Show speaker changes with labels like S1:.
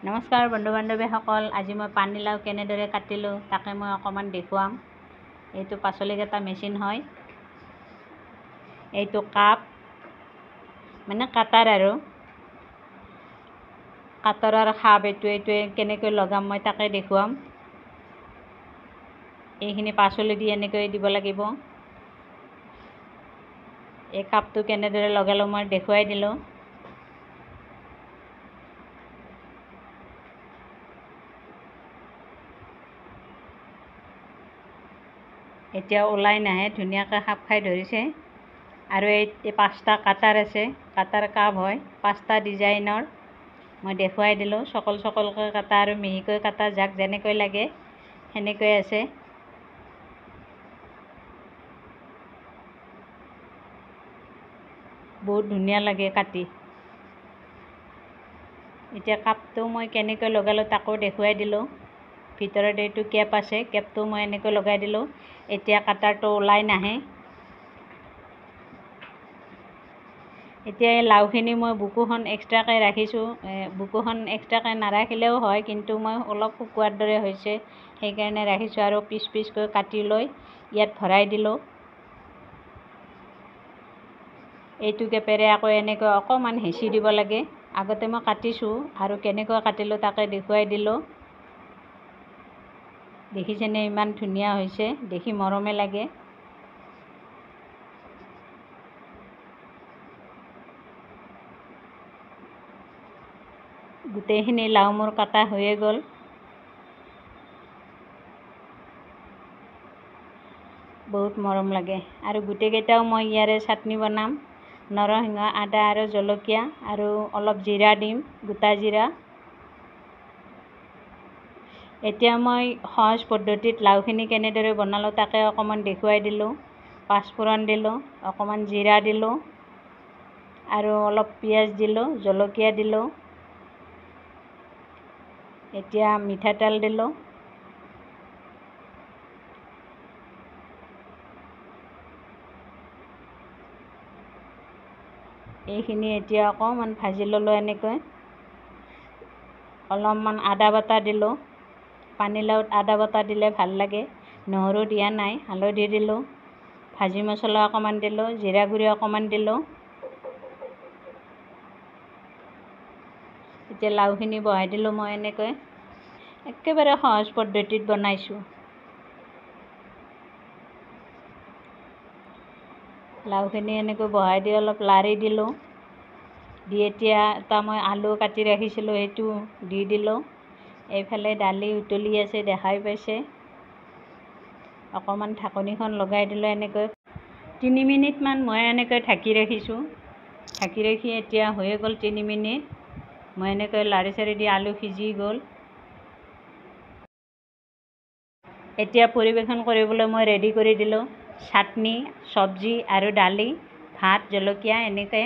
S1: নমস্কাৰ বন্ধু বান্ধৱীসকল, আজি মই পানীলাও কেনেদৰে কাটিলোঁ তাকে মই অকণমান দেখুৱাম। এইটো পাচলি কটা মেচিন হয়, এইটো কাপ মানে কাটাৰৰ খাপ। এইটোৱে কেনেকৈ লগাম মই তাকে দেখুৱাম। এইখিনি পাচলি দি এনেকৈ দিব লাগিব। এই কাপটো কেনেদৰে লগালোঁ মই দেখুৱাই দিলোঁ। এতিয়া ওলাই নাহে, ধুনীয়াকৈ খাপ খাই ধৰিছে। আৰু এই 5টা কাটাৰ আছে, কাটাৰ কাপ হয়, 5টা ডিজাইনৰ মই দেখুৱাই দিলোঁ। চকলকৈ কাটা আৰু মিহিকৈ কাটা, যাক যেনেকৈ লাগে সেনেকৈ আছে। বহুত ধুনীয়া লাগে কাটি। এতিয়া কাপটো মই কেনেকৈ লগালোঁ তাকো দেখুৱাই দিলোঁ। ভিতৰত এইটো কেপ আছে, কেপটো মই এনেকৈ লগাই দিলোঁ। এতিয়া কাটাৰটো ওলাই নাহে। এতিয়া এই লাওখিনি মই বুকুখন এক্সট্ৰাকৈ ৰাখিছোঁ। বুকুখন এক্সট্ৰাকৈ নাৰাখিলেও হয়, কিন্তু মই অলপ শুকোৱাৰ দৰে হৈছে সেইকাৰণে ৰাখিছোঁ। আৰু পিচকৈ কাটি লৈ ইয়াত ভৰাই দিলোঁ। এইটো কেপেৰে আকৌ এনেকৈ অকণমান হেঁচি দিব লাগে। আগতে মই কাটিছোঁ আৰু কেনেকৈ কাটিলোঁ তাকে দেখুৱাই দিলোঁ। দেখিছেনে, ইমান ধুনীয়া হৈছে, দেখি মৰমে লাগে। গোটেইখিনি লাও মোৰ কাটা হৈয়ে গ'ল। বহুত মৰম লাগে। আৰু গোটেইকেইটাও মই ইয়াৰে চাটনি বনাম। নৰসিংহ, আদা আৰু জলকীয়া আৰু অলপ জিৰা দিম, গোটা জিৰা। এতিয়া মই সহজ পদ্ধতিত লাওখিনি কেনেদৰে বনালোঁ তাকে অকণমান দেখুৱাই দিলোঁ। পাঁচফোৰণ দিলোঁ, অকণমান জিৰা দিলোঁ আৰু অলপ পিঁয়াজ দিলোঁ, জলকীয়া দিলোঁ। এতিয়া মিঠাতেল দিলোঁ। এইখিনি এতিয়া অকণমান ভাজি ল'লোঁ এনেকৈ। অলপমান আদা বটা দিলোঁ। পানীলাওত আদা বটা দিলে ভাল লাগে। নহৰু দিয়া নাই, হালধি দিলোঁ, ভাজি মছলা অকণমান দিলোঁ, জিৰা গুড়ি অকণমান দিলোঁ। এতিয়া লাওখিনি বহাই দিলোঁ মই এনেকৈ। একেবাৰে সহজ পদ্ধতিত বনাইছোঁ। লাওখিনি এনেকৈ বহাই দি অলপ লাৰি দিলোঁ। দি এতিয়া এটা মই আলু কাটি ৰাখিছিলোঁ, সেইটো দি দিলোঁ। এইফালে দালি উতলি আছে, দেখাই পাইছে। অকণমান ঢাকনিখন লগাই দিলোঁ এনেকৈ। 3 মিনিটমান মই এনেকৈ ঢাকি ৰাখিছোঁ। ঢাকি ৰাখি এতিয়া হৈয়ে গ'ল 3 মিনিট। মই এনেকৈ লাৰি চাৰি দি আলু সিজি গ'ল। এতিয়া পৰিৱেশন কৰিবলৈ মই ৰেডি কৰি দিলোঁ। চাটনি, চব্জি আৰু দালি, ভাত, জলকীয়া এনেকৈ।